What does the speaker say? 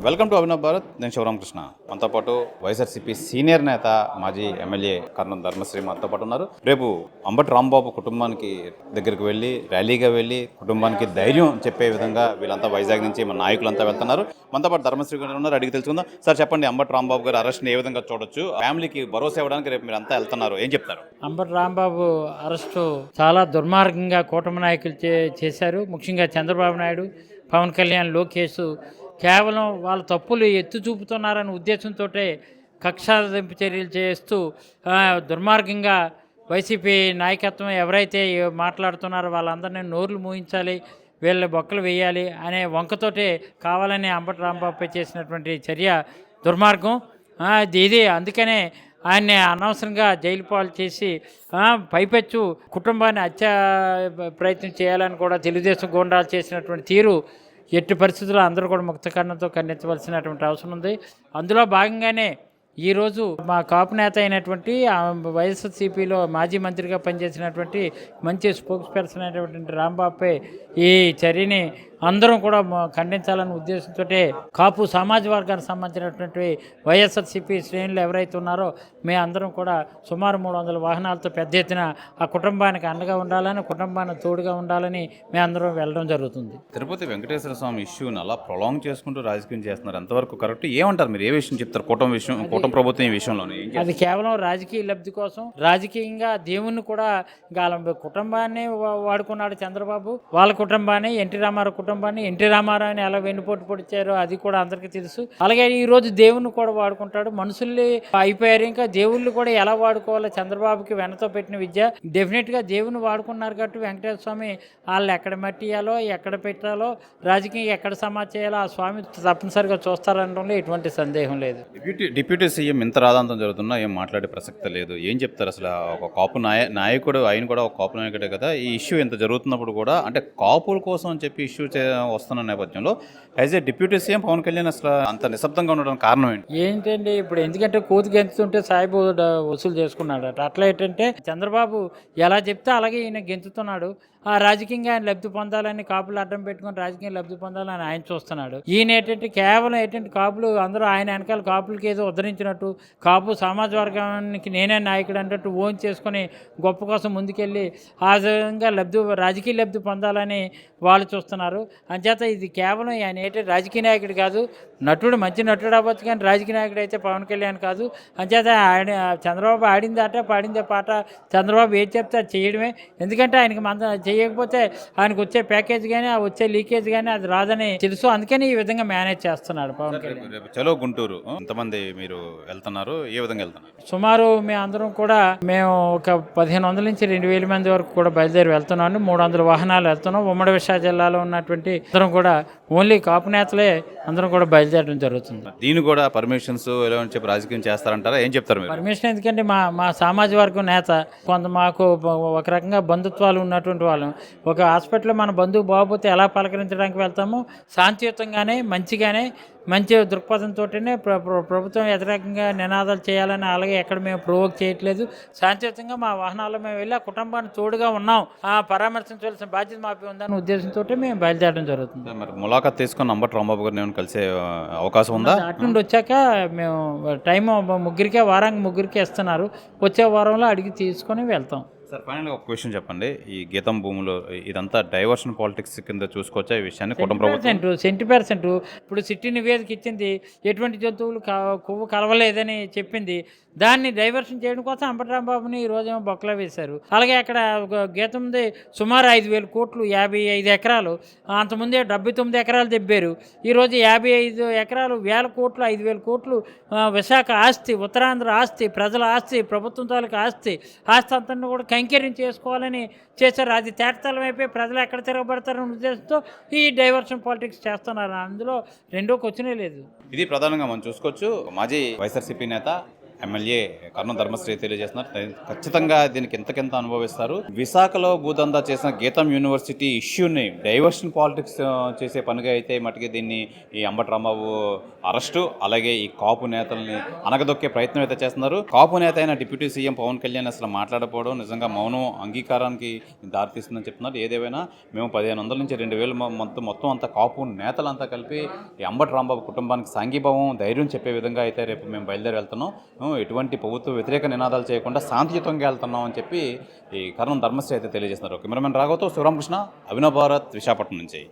Welcome to Abhinav Bharat. నేను శివరామకృష్ణ. మనతో పాటు వైఎస్ఆర్సీపీ సీనియర్ నేత మాజీ ఎమ్మెల్యే కర్నూలు ధర్మశ్రీ మనతో పాటు ఉన్నారు. రేపు అంబటి రాంబాబు కుటుంబానికి దగ్గరికి వెళ్ళి ర్యాలీగా వెళ్ళి కుటుంబానికి ధైర్యం చెప్పే విధంగా వీళ్ళంతా వైజాగ్ నుంచి మన నాయకులంతా వెళ్తున్నారు. మనతో పాటు ధర్మశ్రీ గారు ఉన్నారు, అడిగి తెలుసుకుందాం. సార్ చెప్పండి, అంబటి రాంబాబు గారు అరెస్ట్ని ఏ విధంగా చూడొచ్చు? ఫ్యామిలీకి భరోసా ఇవ్వడానికి రేపు మీరు అంతా వెళ్తున్నారు, ఏం చెప్తారు? అంబటి రాంబాబు అరెస్టు చాలా దుర్మార్గంగా కూటమి నాయకులు చేశారు. ముఖ్యంగా చంద్రబాబు నాయుడు, పవన్ కళ్యాణ్, లోకేష్ కేవలం వాళ్ళ తప్పులు ఎత్తి చూపుతున్నారనే ఉద్దేశంతో కక్షాదింపు చర్యలు చేస్తూ దుర్మార్గంగా వైసీపీ నాయకత్వం ఎవరైతే మాట్లాడుతున్నారో వాళ్ళందరినీ నోర్లు మూయించాలి, వీళ్ళ బొక్కలు వేయాలి అనే వంకతోటే కావాలని అంబటి రాంబాబుపై చేసినటువంటి చర్య దుర్మార్గం. ఇది అందుకనే ఆయన్ని అనవసరంగా జైలు పాలు చేసి పైపెచ్చు కుటుంబాన్ని హత్య ప్రయత్నం చేయాలని కూడా తెలుగుదేశం గూండాలు చేసినటువంటి తీరు ఎట్టి పరిస్థితుల్లో అందరూ కూడా ముక్తకర్ణంతో ఖండించవలసినటువంటి అవసరం ఉంది. అందులో భాగంగానే ఈరోజు మా కాపు నేత అయినటువంటి వైఎస్ఆర్సీపీలో మాజీ మంత్రిగా పనిచేసినటువంటి మంచి స్పోక్స్ పర్సన్ అయినటువంటి రాంబాబుపై ఈ చర్యని అందరం కూడా ఖండించాలనే ఉద్దేశంతో కాపు సమాజ వర్గానికి సంబంధించినటువంటి వైఎస్ఆర్సీపీ శ్రేణులు ఎవరైతే ఉన్నారో మేము అందరం కూడా సుమారు 300 వాహనాలతో పెద్ద ఎత్తున ఆ కుటుంబానికి అండగా ఉండాలని, కుటుంబానికి తోడుగా ఉండాలని మేము అందరం వెళ్ళడం జరుగుతుంది. తిరుపతి వెంకటేశ్వర స్వామి ఇష్యూని అలా ప్రొలాంగ్ చేసుకుంటూ రాజకీయం చేస్తున్నారు, ఎంతవరకు కరెక్ట్? ఏమంటారు మీరు? ఏ విషయం చెప్తారు? కూటమి ప్రభుత్వం ఈ విషయంలోనే అది కేవలం రాజకీయ లబ్ధి కోసం, రాజకీయంగా దేవుణ్ణి కూడా కుటుంబాన్ని వాడుకున్నాడు చంద్రబాబు. వాళ్ళ కుటుంబాన్ని, ఎన్టీ రామారావుని ఎలా వెన్నుపోటు పొడిచారో అది కూడా అందరికీ తెలుసు. అలాగే ఈ రోజు దేవుణ్ణి కూడా వాడుకుంటాడు. మనుషుల్ని అయిపోయారు, ఇంకా దేవుళ్ళు కూడా ఎలా వాడుకోవాలో చంద్రబాబుకి వెనతో పెట్టిన విద్య. డెఫినెట్ గా దేవుని వాడుకున్నారు కాబట్టి వెంకటేశ్వర స్వామి వాళ్ళు ఎక్కడ మట్టియాలో, ఎక్కడ పెట్టాలో, రాజకీయం ఎక్కడ సమాజ్ చేయాలో ఆ స్వామి తప్పనిసరిగా చూస్తారనడంలో ఎటువంటి సందేహం లేదు. డిప్యూటీ సీఎం ఇంత రాదాంతం జరుగుతున్నా ఏం మాట్లాడే ప్రసక్తి లేదు. ఏం చెప్తారు అసలు? ఒక కాపు నాయకుడు, ఆయన కూడా ఒక కాపు నాయకుడే కదా. ఈ ఇష్యూ ఎంత జరుగుతున్నప్పుడు కూడా, అంటే కాపుల కోసం అని చెప్పి ఇష్యూ వస్తున్న నేపథ్యంలో as a deputy CM Pawan Kalyan అసలు అంత నిశ్శబ్దంగా ఉండడానికి కారణం ఏంటంటే ఇప్పుడు ఎందుకంటే కోతి గెంతుతుంటే సాయిబు వసూలు చేసుకున్నాడు. అట్లా ఏంటంటే చంద్రబాబు ఎలా చెప్తే అలాగే ఈయన గెంతుతున్నాడు. ఆ రాజకీయంగా ఆయన లబ్ధి పొందాలని, కాపులు అడ్డం పెట్టుకుని రాజకీయం లబ్ధి పొందాలని ఆయన చూస్తున్నాడు. ఈయన ఏంటంటే కేవలం ఏంటంటే కాపులు అందరూ ఆయన వెనకాల కాపులకి ఏదో ఉద్ధరించినట్టు, కాపు సమాజ వర్గానికి నేనే నాయకుడు అన్నట్టు ఓన్ చేసుకొని గొప్ప కోసం ముందుకెళ్ళి ఆ విధంగా రాజకీయ లబ్ధి పొందాలని వాళ్ళు చూస్తున్నారు. అంచేత ఇది కేవలం ఆయన ఏంటంటే రాజకీయ నాయకుడు కాదు, నటుడు, మంచి నటుడు అవ్వచ్చు, కానీ రాజకీయ నాయకుడు అయితే పవన్ కళ్యాణ్ కాదు. అంచేత ఆయన చంద్రబాబు ఆడింది ఆట, పాడిందే పాట. చంద్రబాబు ఏం చెప్తే అది చేయడమే. ఎందుకంటే ఆయనకి చేయకపోతే ఆయనకు వచ్చే ప్యాకేజ్ కానీ, ఆ వచ్చే లీకేజ్ కానీ అది రాదని తెలుసు. అందుకని ఈ విధంగా మేనేజ్ చేస్తున్నాడు పవన్ కళ్యాణ్. చలో గుంటూరు ఎంతమంది మీరు వెళ్తున్నారు, ఏ విధంగా వెళ్తున్నారు? సుమారు మేము అందరం కూడా ఒక 1500 నుంచి 2000 మంది వరకు కూడా బయలుదేరి వెళ్తున్నాం. 300 వాహనాలు వెళ్తున్నాం. ఉమ్మడి విశాఖ జిల్లాలో ఉన్నటువంటి అందరం కూడా ఓన్లీ కాపు నేతలే అందరం కూడా బయలుదేరడం జరుగుతుంది. దీన్ని కూడా పర్మిషన్స్ ఎలా అని చెప్పి రాజకీయం చేస్తారంటారా? ఏం చెప్తారు మీరు? పర్మిషన్ ఎందుకంటే మా సామాజిక వర్గం నేత కొంత మాకు ఒక రకంగా బంధుత్వాలు ఉన్నటువంటి వాళ్ళం. ఒక హాస్పిటల్లో మన బంధువు బాగోపోతే ఎలా పలకరించడానికి వెళ్తామో శాంతియుతంగానే, మంచి దృక్పథంతోనే ప్రభుత్వం వ్యతిరేకంగా నినాదాలు చేయాలని, అలాగే ఎక్కడ మేము ప్రొవోక్ చేయట్లేదు. శాంతియుతంగా మా వాహనాల్లో మేము వెళ్ళి ఆ కుటుంబాన్ని తోడుగా ఉన్నాం, పరామర్శించవలసిన బాధ్యత మాపై ఉందనే ఉద్దేశంతో మేము బయలుదేరడం జరుగుతుంది. మరి ములాఖాత్ తీసుకొని అంబటి రాంబాబు గారిని ఏమైనా కలిసే అవకాశం ఉందా? అటు నుండి వచ్చాక మేము టైం వారానికి ముగ్గురికి ఇస్తున్నారు. వచ్చే వారంలో అడిగి తీసుకొని వెళ్తాం. సార్, ఫైనల్గా ఒక క్వశ్చన్ చెప్పండి. ఈ గీతం భూములో ఇదంతా డైవర్షన్ పాలిటిక్స్ కింద చూసుకోవచ్చా ఈ విషయాన్ని? 100%. ఇప్పుడు సిటీ నివేదిక ఇచ్చింది, ఎటువంటి జంతువులు కొవ్వు కలవలేదని చెప్పింది. దాన్ని డైవర్షన్ చేయడం కోసం అంబటి రాంబాబుని ఈరోజు బొక్కలో వేశారు. అలాగే అక్కడ గీతం ఉంది, సుమారు 5,000 కోట్లు, 55 ఎకరాలు. అంతకుముందే 79 ఎకరాలు దెబ్బారు. ఈరోజు 55 ఎకరాలు, 1000 కోట్లు, 5,000 కోట్లు విశాఖ ఆస్తి, ఉత్తరాంధ్ర ఆస్తి, ప్రజల ఆస్తి, ప్రభుత్వం తాలూకా ఆస్తి అంతా కూడా కైంకర్యం చేసుకోవాలని చేశారు. అది తేటతలం అయిపోయి ప్రజలు ఎక్కడ తిరగబడతారనే ఉద్దేశంతో ఈ డైవర్షన్ పాలిటిక్స్ చేస్తున్నారు. అందులో రెండో క్వశ్చనే లేదు. ఇది ప్రధానంగా మనం చూసుకోవచ్చు. మాజీ వైఎస్ఆర్సీపీ నేత ఎమ్మెల్యే కర్ణం ధర్మశ్రీ తెలియజేస్తున్నారు. ఖచ్చితంగా దీనికి ఎంతకెంత అనుభవిస్తారు. విశాఖలో భూదందా చేసిన గీతం యూనివర్సిటీ ఇష్యూని డైవర్షన్ పాలిటిక్స్ చేసే పనిగా అయితే మటుకి దీన్ని ఈ అంబటి రాంబాబు అరెస్టు, అలాగే ఈ కాపు నేతల్ని అనగదొక్కే ప్రయత్నం అయితే చేస్తున్నారు. కాపు నేత అయిన డిప్యూటీ సీఎం పవన్ కళ్యాణ్ అసలు మాట్లాడకపోవడం నిజంగా మౌనం అంగీకారానికి దారితీస్తుందని చెప్తున్నారు. ఏదేమైనా మేము 1500 నుంచి 2000 మొత్తం అంతా కాపు నేతలంతా కలిపి ఈ అంబటి రాంబాబు కుటుంబానికి సాంఘీభావం, ధైర్యం చెప్పే విధంగా అయితే రేపు మేము బయలుదేరి వెళ్తున్నాం. ఎటువంటి ప్రభుత్వ వ్యతిరేక నినాదాలు చేయకుండా శాంతియుతంగా వెళ్తున్నాం అని చెప్పి ఈ కర్ణం ధర్మశ్రీ అయితే తెలియజేస్తున్నారు. కెమెరామెన్ రాఘవతో శివరామకృష్ణ, అభినవ్ భారత్, విశాఖపట్నం నుంచి.